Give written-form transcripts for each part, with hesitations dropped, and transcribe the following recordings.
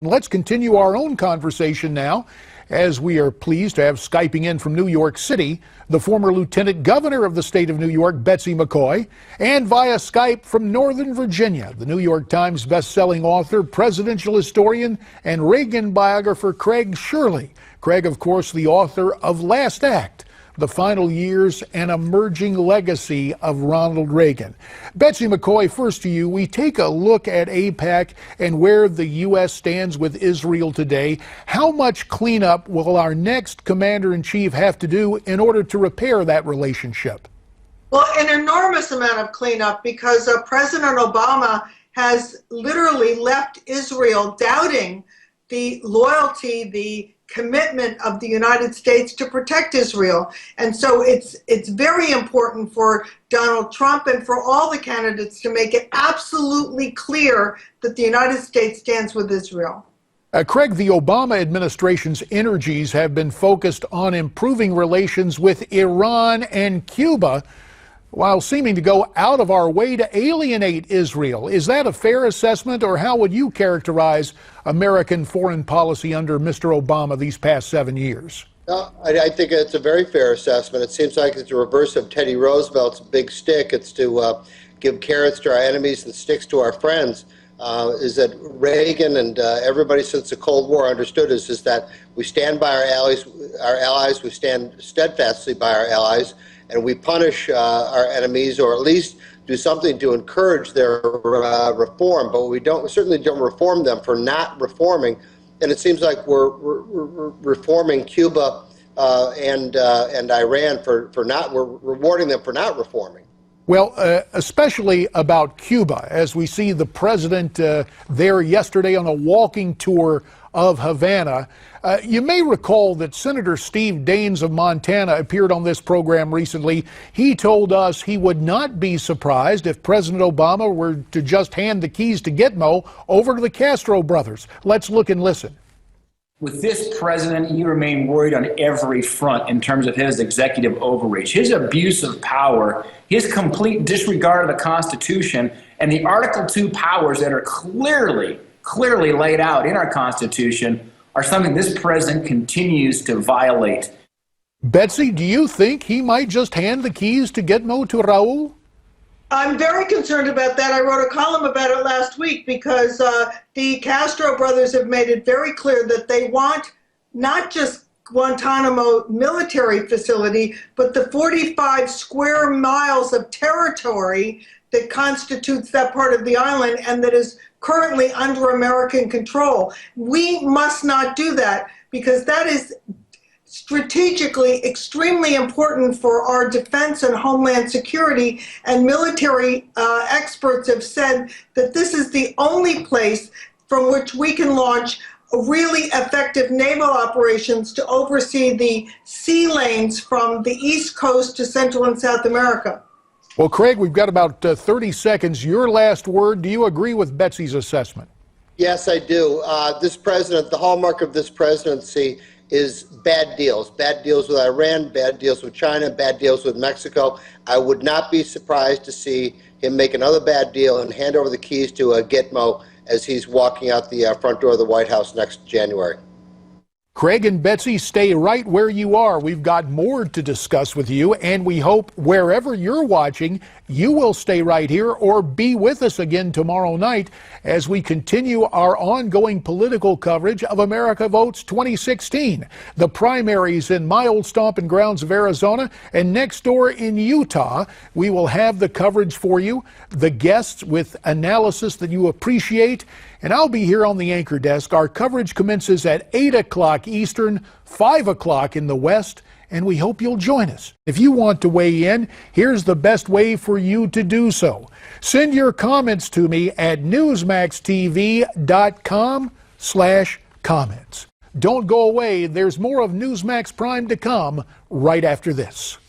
Let's continue our own conversation now, as we are pleased to have Skyping in from New York City the former Lieutenant Governor of the state of New York, Betsy McCaughey, and via Skype from Northern Virginia, the New York Times best-selling author, presidential historian, and Reagan biographer Craig Shirley. Craig, of course, the author of Last Act, The Final Years and Emerging Legacy of Ronald Reagan. Betsy McCaughey, first to you. We take a look at AIPAC and where the U.S. stands with Israel today. How much cleanup will our next commander-in-chief have to do in order to repair that relationship? Well, an enormous amount of cleanup, because President Obama has literally left Israel doubting the loyalty, the commitment of the United States to protect Israel. And so it's very important for Donald Trump and for all the candidates to make it absolutely clear that the United States stands with Israel. Craig, the Obama administration's energies have been focused on improving relations with Iran and Cuba, while seeming to go out of our way to alienate Israel. Is that a fair assessment, or how would you characterize American foreign policy under Mr. Obama these past 7 years? I think it's a very fair assessment. It seems like it's the reverse of Teddy Roosevelt's big stick. It's to give carrots to our enemies and sticks to our friends. Is that Reagan and everybody since the Cold War understood is that we stand by our allies, we stand steadfastly by our allies, and we punish our enemies, or at least do something to encourage their reform. But we certainly don't reform them for not reforming. And it seems like we're reforming Cuba and Iran we're rewarding them for not reforming. Well, especially about Cuba, as we see the president there yesterday on a walking tour of Havana. You may recall that Senator Steve Daines of Montana appeared on this program recently. He told us he would not be surprised if President Obama were to just hand the keys to Gitmo over to the Castro brothers. Let's look and listen. With this president, you remain worried on every front in terms of his executive overreach, his abuse of power, his complete disregard of the Constitution, and the Article 2 powers that are clearly laid out in our Constitution are something this president continues to violate. Betsy, do you think he might just hand the keys to Gitmo to Raul? I'm very concerned about that. I wrote a column about it last week because the Castro brothers have made it very clear that they want not just Guantanamo military facility, but the 45 square miles of territory that constitutes that part of the island and that is currently under American control. We must not do that, because that is strategically extremely important for our defense and homeland security, and military experts have said that this is the only place from which we can launch really effective naval operations to oversee the sea lanes from the East Coast to Central and South America. Well, Craig, we've got about 30 seconds. Your last word. Do you agree with Betsy's assessment? Yes, I do. This president, the hallmark of this presidency is bad deals with Iran, bad deals with China, bad deals with Mexico. I would not be surprised to see him make another bad deal and hand over the keys to Gitmo as he's walking out the front door of the White House next January. Craig and Betsy, stay right where you are. We've got more to discuss with you, and we hope wherever you're watching, you will stay right here or be with us again tomorrow night as we continue our ongoing political coverage of America Votes 2016, the primaries in my old stomping grounds of Arizona, and next door in Utah. We will have the coverage for you, the guests with analysis that you appreciate, and I'll be here on the anchor desk. Our coverage commences at 8 o'clock Eastern, 5 o'clock in the West, and we hope you'll join us. If you want to weigh in, here's the best way for you to do so. Send your comments to me at newsmaxtv.com/comments. Don't go away. There's more of Newsmax Prime to come right after this.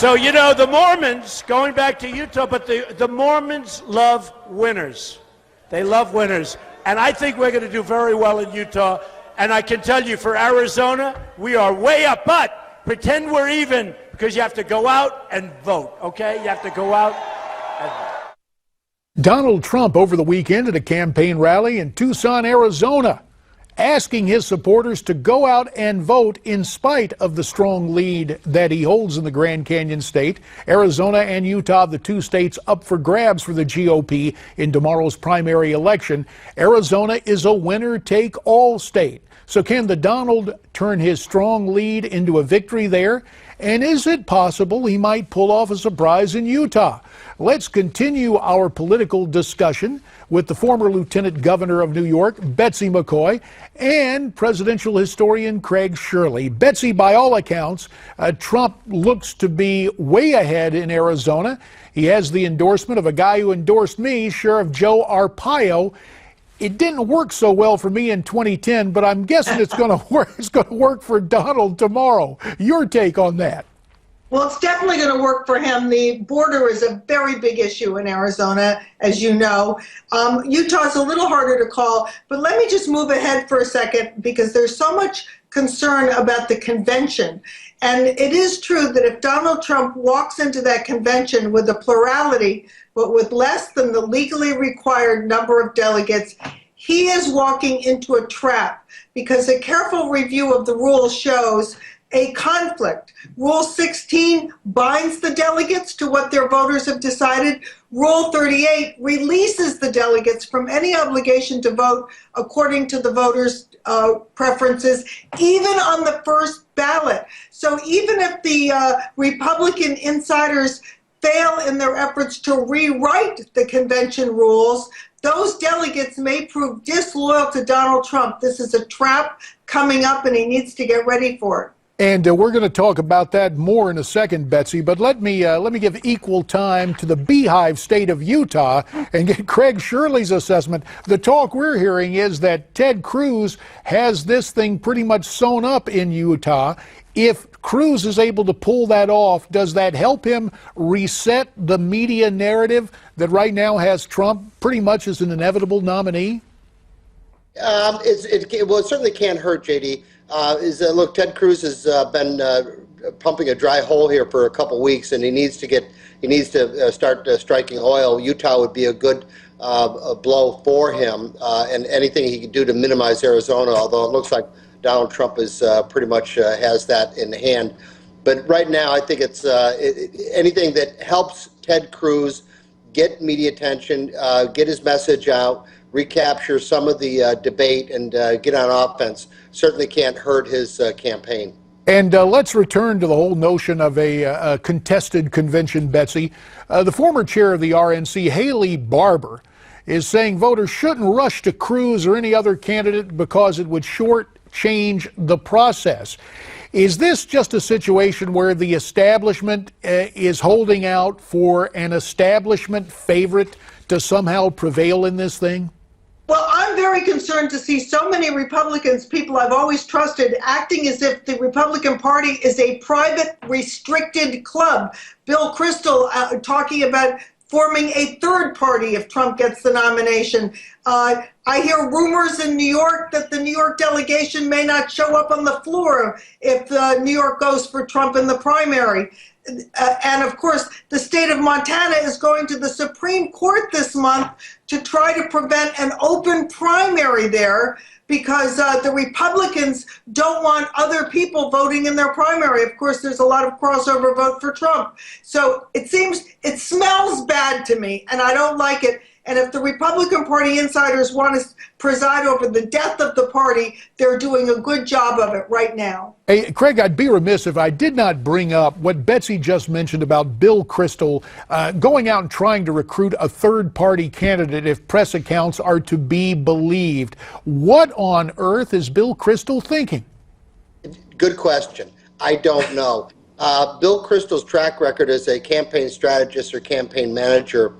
So, you know, the Mormons, going back to Utah, but the Mormons love winners. They love winners. And I think we're going to do very well in Utah. And I can tell you for Arizona, we are way up. But pretend we're even, because you have to go out and vote, okay? You have to go out and vote. Donald Trump over the weekend at a campaign rally in Tucson, Arizona, asking his supporters to go out and vote in spite of the strong lead that he holds in the Grand Canyon state. Arizona and Utah, the two states up for grabs for the GOP in tomorrow's primary election. Arizona is a winner-take-all state. So can the Donald turn his strong lead into a victory there? And is it possible he might pull off a surprise in Utah? Let's continue our political discussion with the former Lieutenant Governor of New York, Betsy McCaughey, and presidential historian Craig Shirley. Betsy, by all accounts, Trump looks to be way ahead in Arizona. He has the endorsement of a guy who endorsed me, Sheriff Joe Arpaio. It didn't work so well for me in 2010, but I'm guessing it's going to work. It's going to work for Donald tomorrow. Your take on that? Well, it's definitely going to work for him. The border is a very big issue in Arizona, as you know. Utah's a little harder to call, but let me just move ahead for a second because there's so much concern about the convention. And it is true that if Donald Trump walks into that convention with a plurality, but with less than the legally required number of delegates, he is walking into a trap because a careful review of the rules shows a conflict. Rule 16 binds the delegates to what their voters have decided. Rule 38 releases the delegates from any obligation to vote according to the voters' preferences, even on the first ballot. So even if the Republican insiders fail in their efforts to rewrite the convention rules, those delegates may prove disloyal to Donald Trump. This is a trap coming up, and he needs to get ready for it. And we're going to talk about that more in a second, Betsy. But let me give equal time to the beehive state of Utah and get Craig Shirley's assessment. The talk we're hearing is that Ted Cruz has this thing pretty much sewn up in Utah. If Cruz is able to pull that off, does that help him reset the media narrative that right now has Trump pretty much as an inevitable nominee? It certainly can't hurt, JD. Look, Ted Cruz has been pumping a dry hole here for a couple weeks, and he needs to start striking oil. Utah would be a good blow for him, and anything he can do to minimize Arizona. Although it looks like Donald Trump is pretty much has that in hand. But right now, I think it's anything that helps Ted Cruz get media attention, get his message out, recapture some of the debate, and get on offense certainly can't hurt his campaign. And let's return to the whole notion of a contested convention, Betsy. The former chair of the RNC, Haley Barbour, is saying voters shouldn't rush to Cruz or any other candidate because it would shortchange the process. Is this just a situation where the establishment is holding out for an establishment favorite to somehow prevail in this thing? Well, I'm very concerned to see so many Republicans, people I've always trusted, acting as if the Republican Party is a private, restricted club. Bill Kristol talking about forming a third party if Trump gets the nomination. I hear rumors in New York that the New York delegation may not show up on the floor if New York goes for Trump in the primary. And of course, the state of Montana is going to the Supreme Court this month to try to prevent an open primary there because the Republicans don't want other people voting in their primary. Of course, there's a lot of crossover vote for Trump. So it smells bad to me, and I don't like it. And if the Republican Party insiders want to preside over the death of the party, they're doing a good job of it right now. Hey, Craig, I'd be remiss if I did not bring up what Betsy just mentioned about Bill Kristol going out and trying to recruit a third-party candidate if press accounts are to be believed. What on earth is Bill Kristol thinking? Good question. I don't know. Bill Kristol's track record as a campaign strategist or campaign manager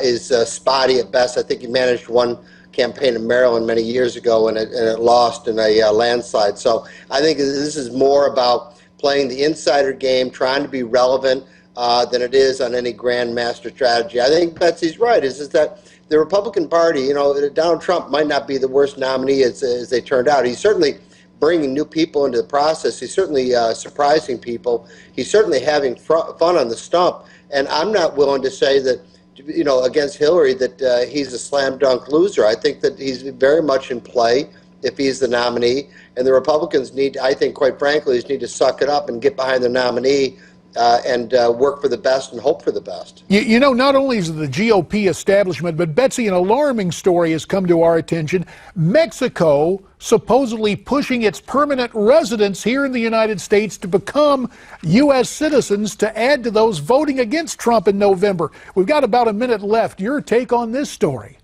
is spotty at best. I think he managed one campaign in Maryland many years ago, and it lost in a landslide. So I think this is more about playing the insider game, trying to be relevant than it is on any grand master strategy. I think Betsy's right. Is that the Republican Party, you know, Donald Trump might not be the worst nominee as they turned out. He's certainly bringing new people into the process. He's certainly surprising people. He's certainly having fun on the stump. And I'm not willing to say that, you know, against Hillary that he's a slam dunk loser. I think that he's very much in play if he's the nominee. And the Republicans need, I think, quite frankly, need to suck it up and get behind the nominee and work for the best and hope for the best. You know, not only is it the GOP establishment, but Betsy, an alarming story has come to our attention. Mexico supposedly pushing its permanent residents here in the United States to become U.S. citizens to add to those voting against Trump in November. We've got about a minute left. Your take on this story?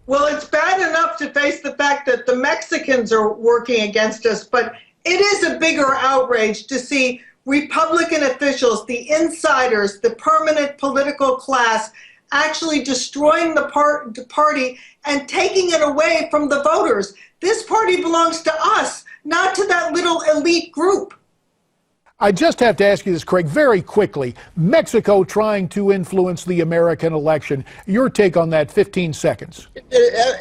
Well, it's bad enough to face the fact that the Mexicans are working against us, but it is a bigger outrage to see Republican officials, the insiders, the permanent political class, actually destroying the party and taking it away from the voters. This party belongs to us, not to that little elite group. I just have to ask you this, Craig, very quickly. Mexico trying to influence the American election. Your take on that, 15 seconds.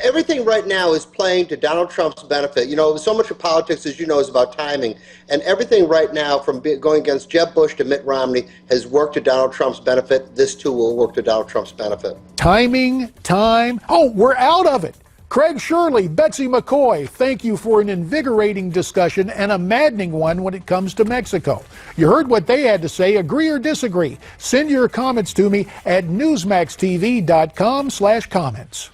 Everything right now is playing to Donald Trump's benefit. You know, so much of politics, as you know, is about timing. And everything right now, from going against Jeb Bush to Mitt Romney, has worked to Donald Trump's benefit. This, too, will work to Donald Trump's benefit. Timing, time. Oh, we're out of it. Craig Shirley, Betsy McCaughey, thank you for an invigorating discussion and a maddening one when it comes to Mexico. You heard what they had to say. Agree or disagree? Send your comments to me at newsmaxtv.com/comments.